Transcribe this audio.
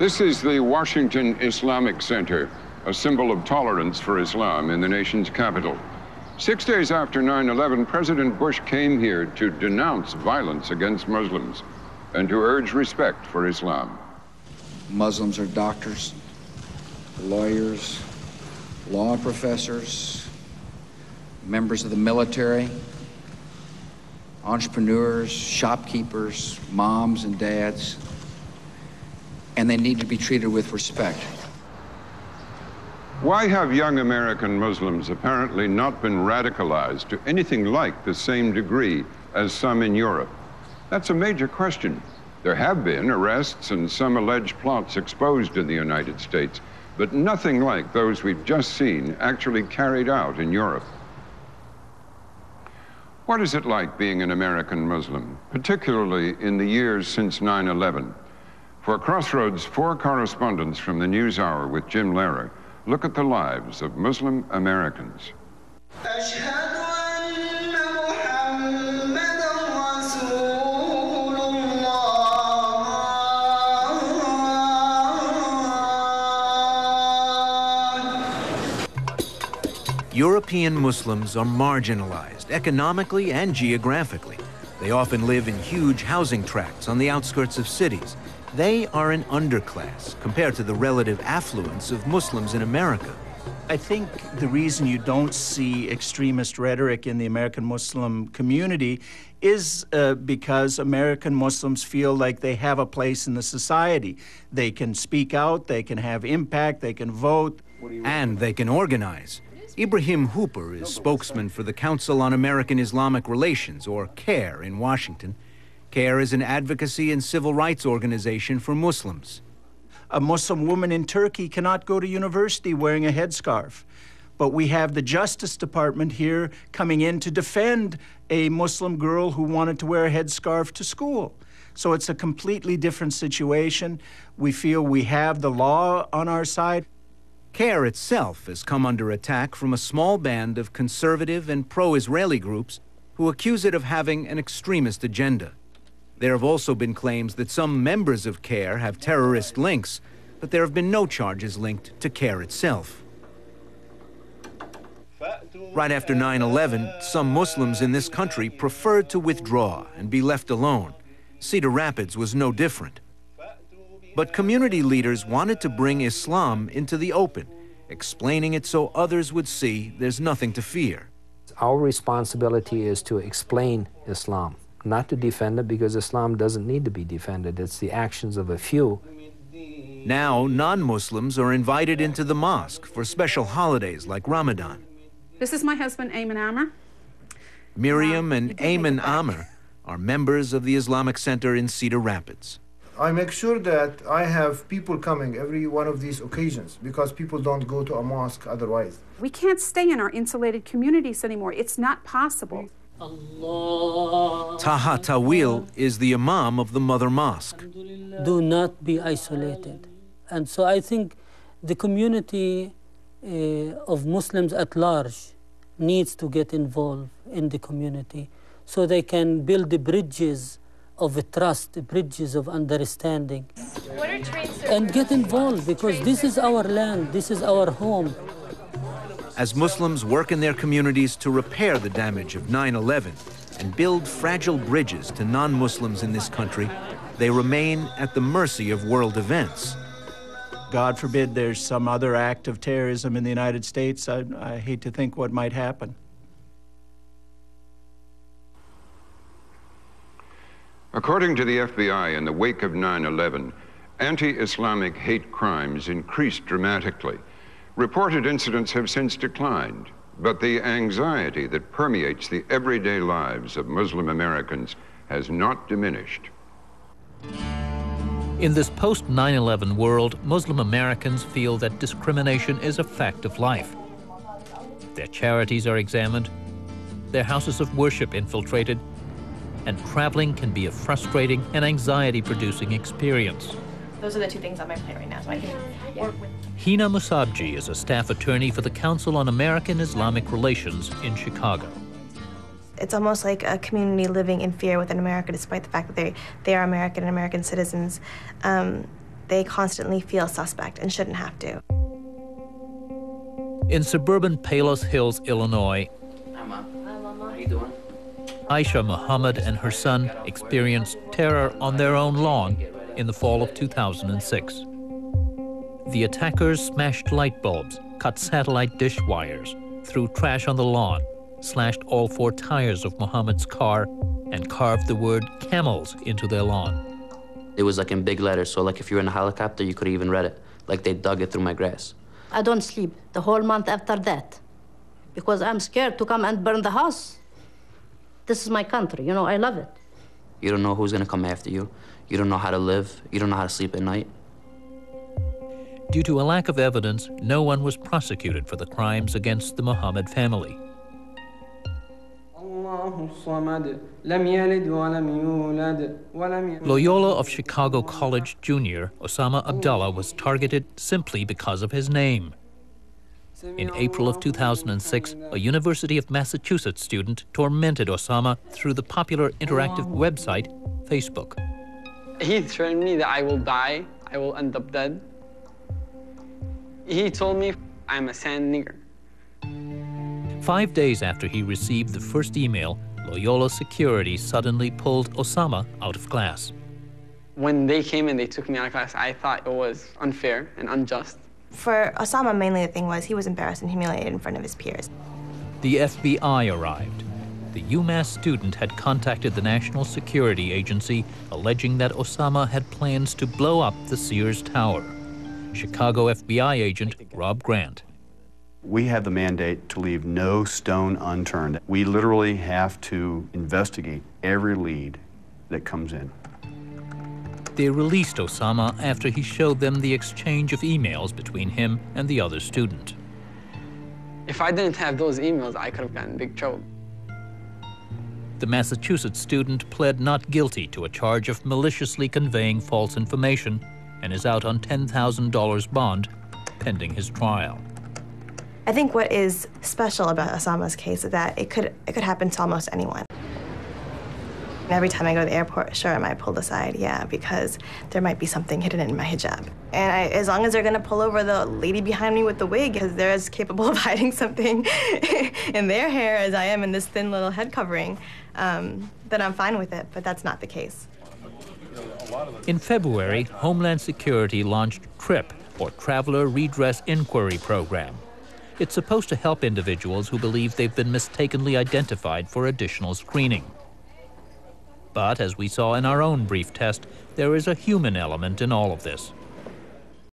This is the Washington Islamic Center, a symbol of tolerance for Islam in the nation's capital. 6 days after 9/11, President Bush came here to denounce violence against Muslims and to urge respect for Islam. Muslims are doctors, lawyers, law professors, members of the military, entrepreneurs, shopkeepers, moms and dads, and they need to be treated with respect. Why have young American Muslims apparently not been radicalized to anything like the same degree as some in Europe? That's a major question. There have been arrests and some alleged plots exposed in the United States, but nothing like those we've just seen actually carried out in Europe. What is it like being an American Muslim, particularly in the years since 9/11? For Crossroads, 4 correspondents from the NewsHour with Jim Lehrer look at the lives of Muslim Americans. European Muslims are marginalized economically and geographically. They often live in huge housing tracts on the outskirts of cities. They are an underclass compared to the relative affluence of Muslims in America. I think the reason you don't see extremist rhetoric in the American Muslim community is because American Muslims feel like they have a place in the society. They can speak out, they can have impact, they can vote. And they can organize. Ibrahim Hooper is spokesman for the Council on American Islamic Relations, or CAIR, in Washington. CAIR is an advocacy and civil rights organization for Muslims. A Muslim woman in Turkey cannot go to university wearing a headscarf. But we have the Justice Department here coming in to defend a Muslim girl who wanted to wear a headscarf to school. So it's a completely different situation. We feel we have the law on our side. CAIR itself has come under attack from a small band of conservative and pro-Israeli groups who accuse it of having an extremist agenda. There have also been claims that some members of CAIR have terrorist links, but there have been no charges linked to CAIR itself. Right after 9/11, some Muslims in this country preferred to withdraw and be left alone. Cedar Rapids was no different. But community leaders wanted to bring Islam into the open, explaining it so others would see there's nothing to fear. Our responsibility is to explain Islam, not to defend it, because Islam doesn't need to be defended. It's the actions of a few. Now, non-Muslims are invited into the mosque for special holidays like Ramadan. This is my husband, Ayman Amr. Miriam and Ayman Amr are members of the Islamic Center in Cedar Rapids. I make sure that I have people coming every one of these occasions because people don't go to a mosque otherwise. We can't stay in our insulated communities anymore. It's not possible. Taha Tawil is the imam of the Mother Mosque. Do not be isolated. And so I think the community of Muslims at large needs to get involved in the community so they can build the bridges of trust, the bridges of understanding. And get involved, because this is our land, this is our home. As Muslims work in their communities to repair the damage of 9/11 and build fragile bridges to non-Muslims in this country, they remain at the mercy of world events. God forbid there's some other act of terrorism in the United States. I hate to think what might happen. According to the FBI, in the wake of 9/11, anti-Islamic hate crimes increased dramatically. Reported incidents have since declined, but the anxiety that permeates the everyday lives of Muslim Americans has not diminished. In this post-9/11 world, Muslim Americans feel that discrimination is a fact of life. Their charities are examined, their houses of worship infiltrated, and traveling can be a frustrating and anxiety-producing experience. Those are the 2 things on my plate right now, so I can work with. Hina Musabji is a staff attorney for the Council on American Islamic Relations in Chicago. It's almost like a community living in fear within America, despite the fact that they are American and American citizens. they constantly feel suspect and shouldn't have to. In suburban Palos Hills, Illinois, Hi, Mom. Hi, Mama. How you doing? Aisha Muhammad and her son experienced terror on their own lawn in the fall of 2006. The attackers smashed light bulbs, cut satellite dish wires, threw trash on the lawn, slashed all 4 tires of Muhammad's car, and carved the word camels into their lawn. It was like in big letters, so like if you were in a helicopter, you could even read it. Like they dug it through my grass. I don't sleep the whole month after that because I'm scared to come and burn the house. This is my country, you know, I love it. You don't know who's gonna come after you. You don't know how to live. You don't know how to sleep at night. Due to a lack of evidence, no one was prosecuted for the crimes against the Muhammad family. Loyola of Chicago College Jr., Osama Abdullah, was targeted simply because of his name. In April of 2006, a University of Massachusetts student tormented Osama through the popular interactive website Facebook. He threatened me that I will die, I will end up dead. He told me I'm a sand nigger. 5 days after he received the first email, Loyola security suddenly pulled Osama out of class. When they came and they took me out of class, I thought it was unfair and unjust. For Osama, mainly the thing was he was embarrassed and humiliated in front of his peers. The FBI arrived. The UMass student had contacted the National Security Agency, alleging that Osama had plans to blow up the Sears Tower. Chicago FBI agent Rob Grant. We have the mandate to leave no stone unturned. We literally have to investigate every lead that comes in. They released Osama after he showed them the exchange of emails between him and the other student. If I didn't have those emails, I could have gotten in big trouble. The Massachusetts student pled not guilty to a charge of maliciously conveying false information and is out on $10,000 bond pending his trial. I think what is special about Osama's case is that it could happen to almost anyone. Every time I go to the airport, sure, I might pull aside, yeah, because there might be something hidden in my hijab. And as long as they're gonna pull over the lady behind me with the wig, because they're as capable of hiding something in their hair as I am in this thin little head covering, then I'm fine with it, but that's not the case. In February, Homeland Security launched TRIP, or Traveler Redress Inquiry Program. It's supposed to help individuals who believe they've been mistakenly identified for additional screening. But as we saw in our own brief test, there is a human element in all of this.